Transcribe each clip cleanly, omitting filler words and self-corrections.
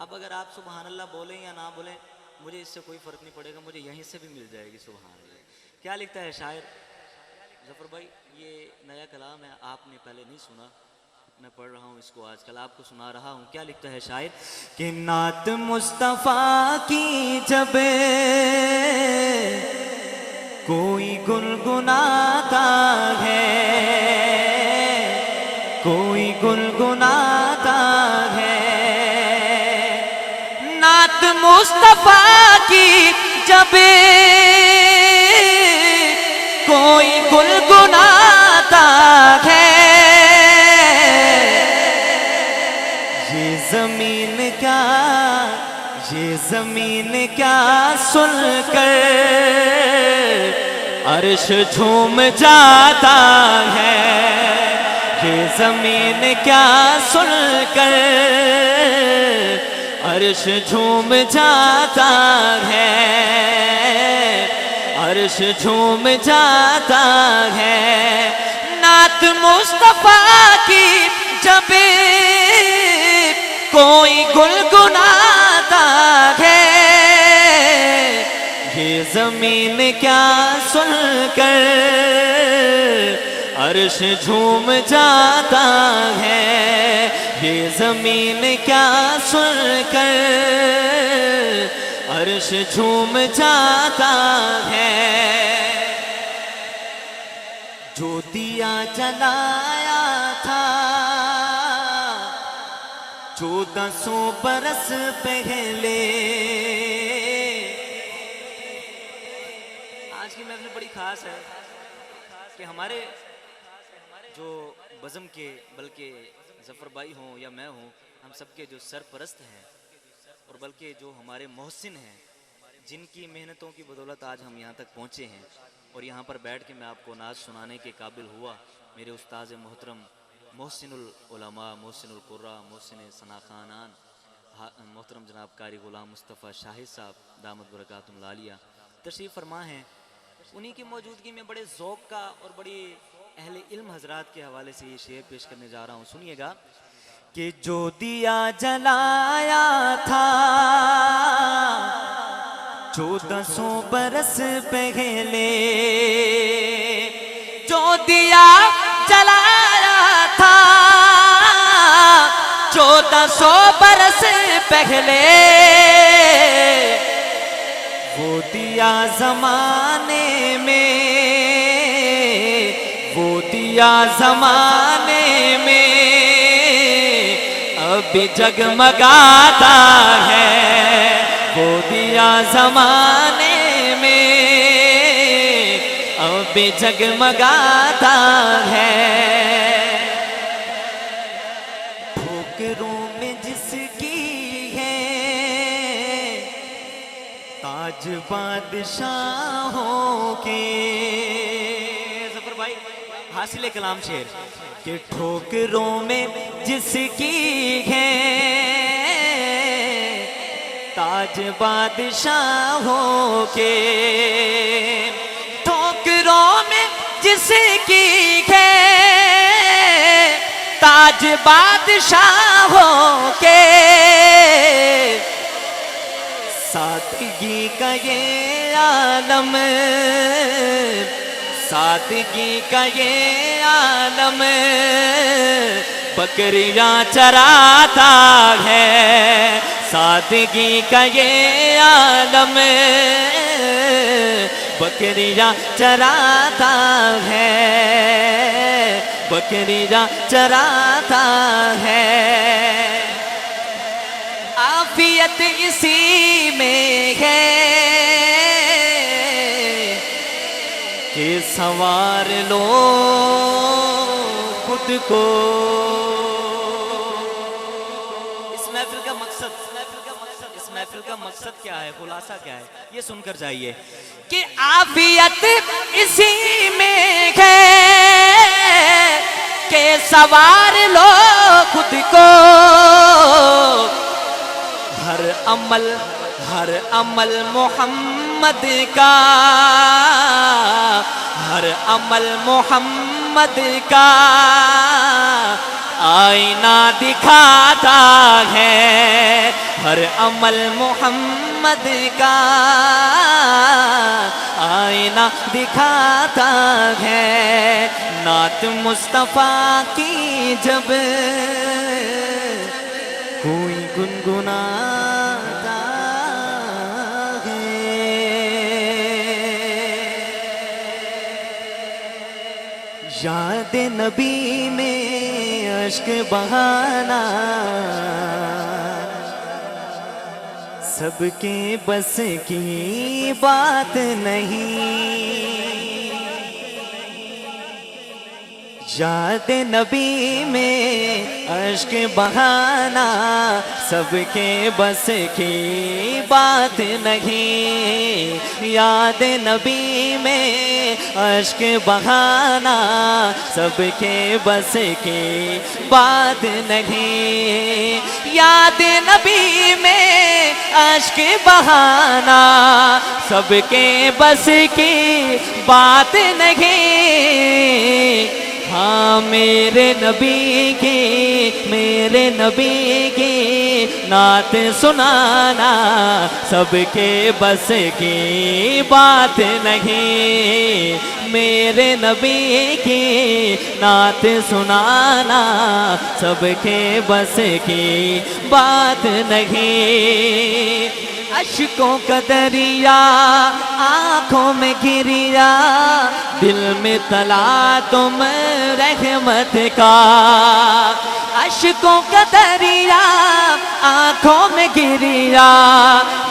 اب اگر آپ سبحان اللہ بولیں یا نہ بولیں مجھے اس سے کوئی فرق نہیں پڑے گا, مجھے یہیں سے بھی مل جائے گی سبحان اللہ. کیا لکھتا ہے شاعر ظفر بھائی, یہ نیا کلام ہے, آپ نے پہلے نہیں سنا, میں پڑھ رہا ہوں اس کو آج کل آپ کو سنا رہا ہوں. کیا لکھتا ہے شاعر کہ نعت مصطفیٰ کی جب کوئی گنگناتا ہے, کوئی گنگناتا ہے, نعت مصطفیٰ کی جب کوئی گنگناتا ہے, یہ زمین کیا سن کر عرش جھوم جاتا ہے, یہ زمین کیا سن کر عرش جھوم جاتا ہے, عرش جھوم جاتا ہے. نعت مصطفیٰ کی جب کوئی گنگناتا ہے, یہ زمین کیا سن کر عرش جھوم جاتا ہے, یہ زمین کیا سن کر عرش جھوم جاتا ہے. جو دیا جلایا تھا 1400 برس پہلے, آج کی محفل بڑی خاص ہے کہ ہمارے جو بزم کے, بلکہ ظفر بھائی ہوں یا میں ہوں, ہم سب کے جو سرپرست ہیں اور بلکہ جو ہمارے محسن ہیں, جن کی محنتوں کی بدولت آج ہم یہاں تک پہنچے ہیں اور یہاں پر بیٹھ کے میں آپ کو نعت سنانے کے قابل ہوا, میرے استاذ محترم محسن العلماء, محسن القراء, محسن ثنا خانان, محترم جناب قاری غلام مصطفیٰ شاہد صاحب دامت برکاتہم العالیہ تشریف فرما ہیں. انہی کی موجودگی میں بڑے ذوق کا اور بڑی اہل علم حضرات کے حوالے سے یہ شعر پیش کرنے جا رہا ہوں, سنیے گا. کہ جو دیا جلایا تھا 1400 برس پہلے, جو دیا جلایا تھا 1400 برس پہلے, وہ دیا زمانے میں, وہ دیا زمانے میں اب جگمگاتا ہے, وہ دیا زمانے میں اب جگمگاتا ہے. ٹھوکروں میں جس کی ہے تاج بادشاہوں کے, ظفر بھائی حاصل کلام شعر, کہ ٹھوکروں میں جس کی ہے تاج بادشاہوں کے, ٹھوکروں میں جس کی ہے تاج بادشاہوں کے, سادگی کا یہ عالم, سادگی کا یہ عالم بکریاں چراتا ہے, سادگی کا یہ عالم بکریاں چراتا ہے, بکریاں چراتا ہے. عافیت اسی میں ہے کہ سنوار لو خود کو. اس محفل کا مقصد, اس محفل کا مقصد کیا ہے, خلاصہ کیا ہے, یہ سن کر جائیے کہ عافیت اسی میں ہے کہ سنوار لو خود کو, ہر عمل محمد کا, ہر عمل محمد کا آئینہ دکھاتا ہے ہر عمل محمد کا، آئینہ دکھاتا ہے نعت مصطفیٰ کی جب کوئی گنگناتا ہے۔ یاد نبی میں اشک بہانا سب کے بس کی بات نہیں، یاد نبی میں اشک بہانا سب کے بس کی بات نہیں، یاد نبی میں اشک بہانا سب کے بس کی بات نہیں، یاد نبی میں اشک بہانا سب کے بس کی بات نہیں، ہاں میرے نبی کی نعت سنانا سب کے بس کی بات نہیں، میرے نبی کی نعت سنانا سب کے بس کی بات نہیں، اشکوں کا دریا آنکھوں میں گریا دل میں تلا تم رحمت کا، اشکوں کا دریا آنکھوں میں گریا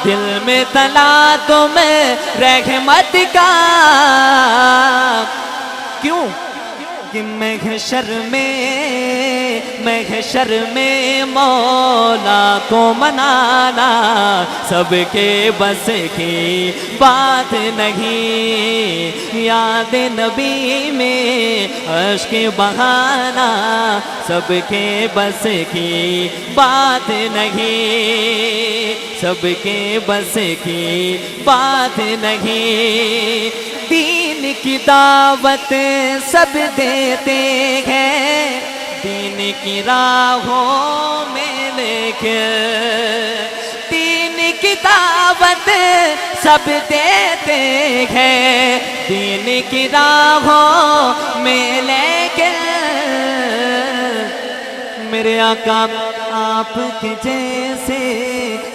دل میں تلا تم رحمت کا، کیوں کہ محشر میں مولا کو منانا سب کے بس کی بات نہیں، یاد نبی میں اشک بہانا سب کے بس کی بات نہیں، سب کے بس کی بات نہیں، دین کی دعوت سب دیتے ہیں دین کی راہوں میں لے کے، دین کی دعوت سب دیتے ہیں دین کی راہوں میں لے کے، میرے آقا آپ کے جیسے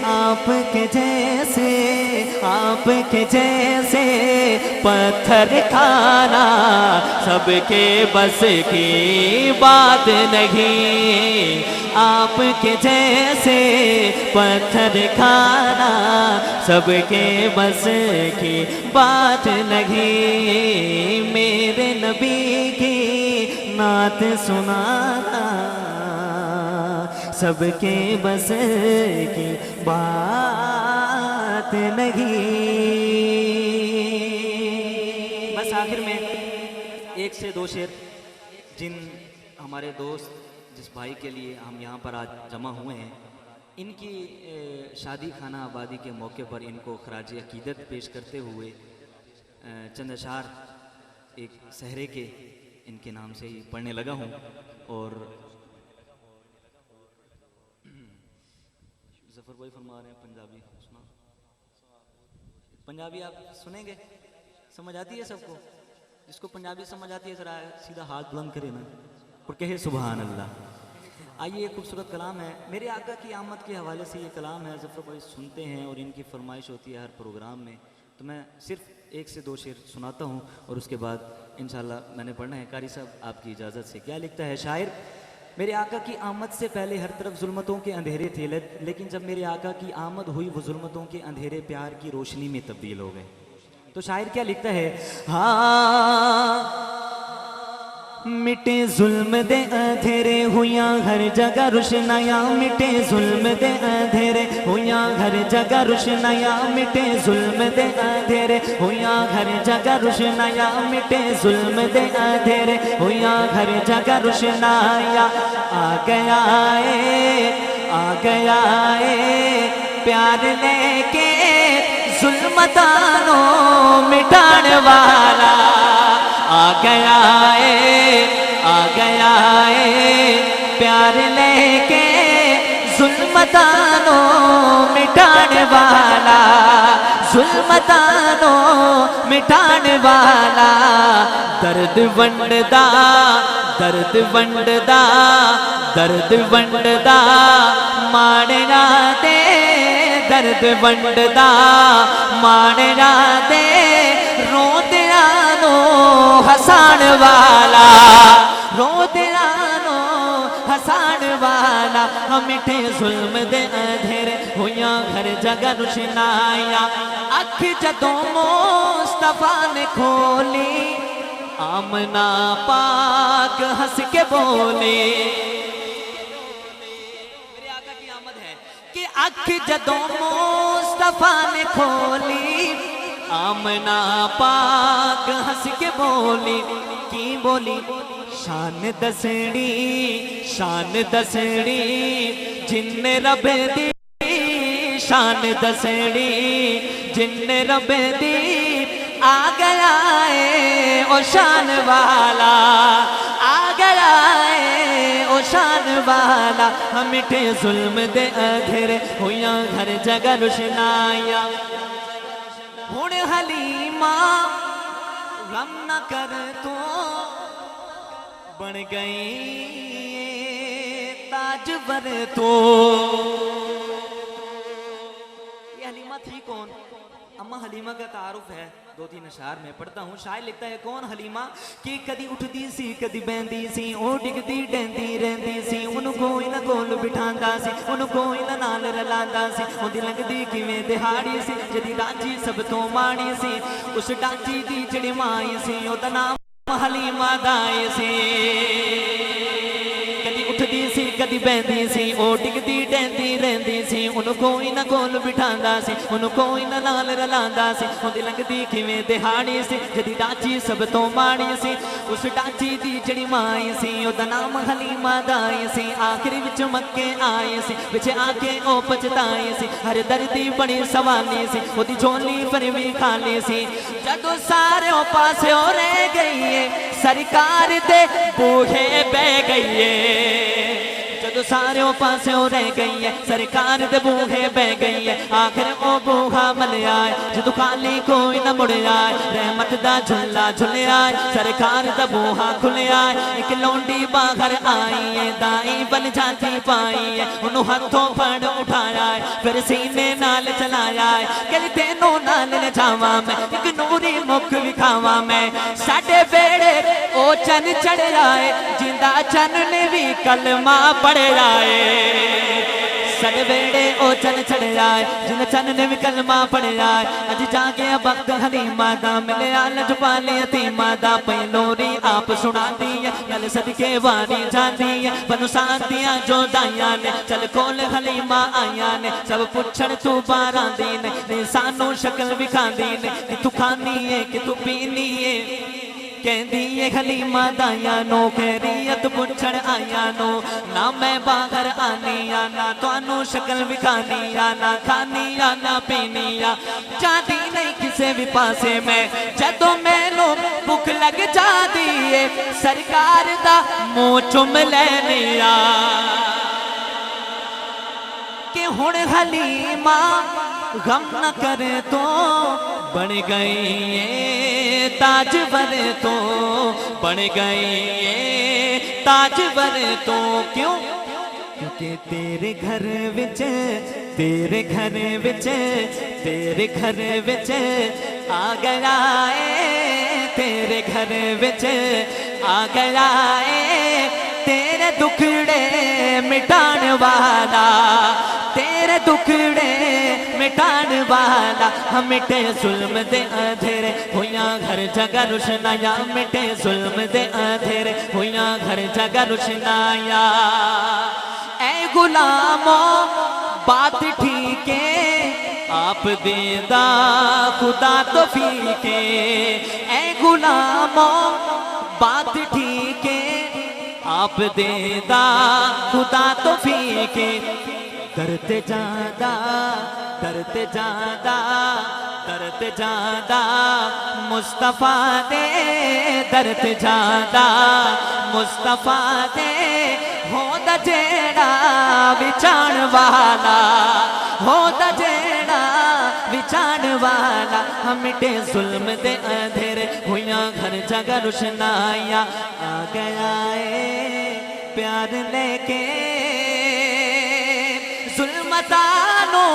آپ کے جیسے آپ کے جیسے پتھر کھانا سب کے بس کی بات نہیں، آپ کے جیسے پتھر کھانا سب کے بس کی بات نہیں، میرے نبی کی نعت سنانا سب کے بس کی بات نہیں۔ بس آخر میں ایک سے دو شعر جن ہمارے دوست جس بھائی کے لیے ہم یہاں پر آج جمع ہوئے ہیں، ان کی شادی خانہ آبادی کے موقع پر ان کو خراج عقیدت پیش کرتے ہوئے چند اشعار ایک سحرے کے ان کے نام سے ہی پڑھنے لگا ہوں، اور ظفر بھائی فرما رہے ہیں پنجابی سنا، پنجابی آپ سنیں گے؟ سمجھ آتی ہے سب کو؟ جس کو پنجابی سمجھ آتی ہے ذرا سیدھا ہاتھ بلند کرے نا اور کہے سبحان اللہ۔ آئیے ایک خوبصورت کلام ہے میرے آقا کی آمد کے حوالے سے، یہ کلام ہے ظفر بھائی سنتے ہیں اور ان کی فرمائش ہوتی ہے ہر پروگرام میں، تو میں صرف ایک سے دو شعر سناتا ہوں اور اس کے بعد انشاءاللہ میں نے پڑھنا ہے۔ قاری صاحب آپ کی اجازت سے، کیا لکھتا ہے شاعر؟ میرے آقا کی آمد سے پہلے ہر طرف ظلمتوں کے اندھیرے تھے، لیکن جب میرے آقا کی آمد ہوئی وہ ظلمتوں کے اندھیرے پیار کی روشنی میں تبدیل ہو گئے۔ تو شاعر کیا لکھتا ہے؟ ہاں مٹے ظلم دے اندھیرے ہویاں ہر جگہ روشنیاں، مٹے ظلم دے اندھیرے ہویاں ہر جگہ روشنیاں، مٹے ظلم دے اندھیرے ہویاں ہر جگہ روشنیاں، مٹے ظلم دے اندھیرے ہویاں ہر جگہ روشنیاں، آ گیا اے پیار لے کے ظلمتانوں مٹان والا، آ گیا اے پیار لے کے ظلمتانو مٹان والا ظلمتانو مٹان والا درد ونڈدا درد ونڈدا درد ونڈدا ماڑنا دے درد ونڈدا ماڑنا دے روندیاں نو ہسان والا روندیاں نو ہسان والا میٹھے ظلم دے اندھیرے ہویاں گھر جگہ روشنائیاں اکھ جدوں مصطفیٰ نے کھولی آمنہ پاک ہنس کے بولی میرے آقا کی آمد ہے کہ اکھ جدوں مصطفیٰ نے کھولی آمنہ پاک ہنس کے بولی کی بولی شان دسڑی جن رب دی شان دسڑی جن رب دی آ گیا ہے او شان والا آ گیا ہے او شان والا میٹھے ظلم دے اندھیرے ہویاں ہر جگہ روشنائیاں ہن حلیمہ غم نہ کر تو بن گئی تاجور تو یہ حلیمہ تھی کون؟ اما حلیمہ کا تعارف ہے دو تین اشعار میں پڑھتا ہوں شاعر لکھتا ہے کون حلیمہ کہ کدی اٹھدی سی کدی بہندی سی او ڈگدی ڈہندی رہندی سی انہوں کوئی نہ کول بٹھاندا سی انہوں کوئی نہ نال رلاندا سی اودی لگدی کیویں دہاڑی سی جدی ڈاچی سب تو ماڑی سی اس ڈاچی دی جڑی مائی سی اودا نام حلیمہ دائی سی کدی اٹھدی سی کدی بہندی سی او ڈگدی ڈہندی رہندی سی انہوں کوئی نہ کول بٹھاندا سی انہوں کوئی نہ نال رلاندا سی اودی لگدی کیویں دہاڑی سی جدی ڈاچی سب تو ماڑی سی اس ڈاچی دی جڑی مائی سی اودا نام حلیمہ دائی سی آخری وچ مکے آئی سی وچ آ کے او پچھتائی سی ہر دردی بڑی سوالی سی اودی جھولی پر بھی خالی سی جدو سارے پاسے ہو رہ گئی ہے سرکار دے بوہے بہ گئی ہے جدو سارے پاسے ہو رہ گئی ہے سرکار دے بوہے بہ گئی ہے آخر او بوہا مل آئے جدو خالی کوئی نہ مڑ آئے رحمت دا جھلا جھلے آئے سرکار دا بوہا کھلے آئے ایک لونڈی باہر آئی ہے دائی بن جاتی پائی ہے انہوں ہاتھوں پڑ اٹھایا ہے پھر سینے نال چلایا ہے کہ تینوں نال لے جاواں میں ایک نوری مکھ وکھاواں میں ساڈے بیڑے او چن چڑھ آئے جندا چن نے بھی کلمہ پڑھ آئے ساڈے بیڑے او چن چڑھ آئے جن چن نے بھی کلمہ پڑھ آئے اج جا کے وقت حلیمہ دا ملے لج پالے یتیمہ دا پہلوری آپ سنا دی ہے گل صدقے واری جاندی ہے بنو ساتھیاں جو دائیاں نے چل کول حلیمہ آئیاں نے سب پچھڑ تو باراں دی نے سانو شکل وکھاندی نے کہ تو کھانی ہے کہ تو پینی ہے کہندی ہے حلیمہ دائیاں نو خیریت پچھڑ آیا نو نہ میں باہر آنی یا نہ توانو شکل وکھانی یا نہ کھانی یا نہ پینی یا جاندی نہیں کسے بھی پاسے میں جدو میں نو بھوک لگ جاندی ہے سرکار دا منہ چم لینیا کہ ہن حلیمہ غم نہ کرے تو بن گئی ہے تاجور تو بن گئی ہے تاجور تو کیوں کیونکہ تیرے گھر وچ تیرے گھر وچ تیرے گھر وچ آ گیا ہے تیرے گھر وچ آ گیا ہے تیرے دکھڑے مٹان والا تیرے دکھڑے مٹان والا ہم مٹے ظلم دے اندھیرے ہویاں گھر جگہ روشنایاں مٹے ظلم دے اندھیرے ہویاں گھر جگہ روشنایاں اے غلاموں بات ٹھیک ہے آپ دیدہ خدا تو فیکے اے غلاموں بات ٹھیک ہے آپ دیدہ خدا تو فیکے کرتے جاندہ کرتے جاندہ کرتے جاندہ مصطفیٰ دے درتے جاندہ مصطفیٰ دے ہو ہوتا جیڑا بچان والا ہوتا جیڑا بچان والا ہمٹے ظلم دے اندھیرے ہویاں گھر جگہ روشنائیاں آ گیا ہے پیار لے کے ظلمتانوں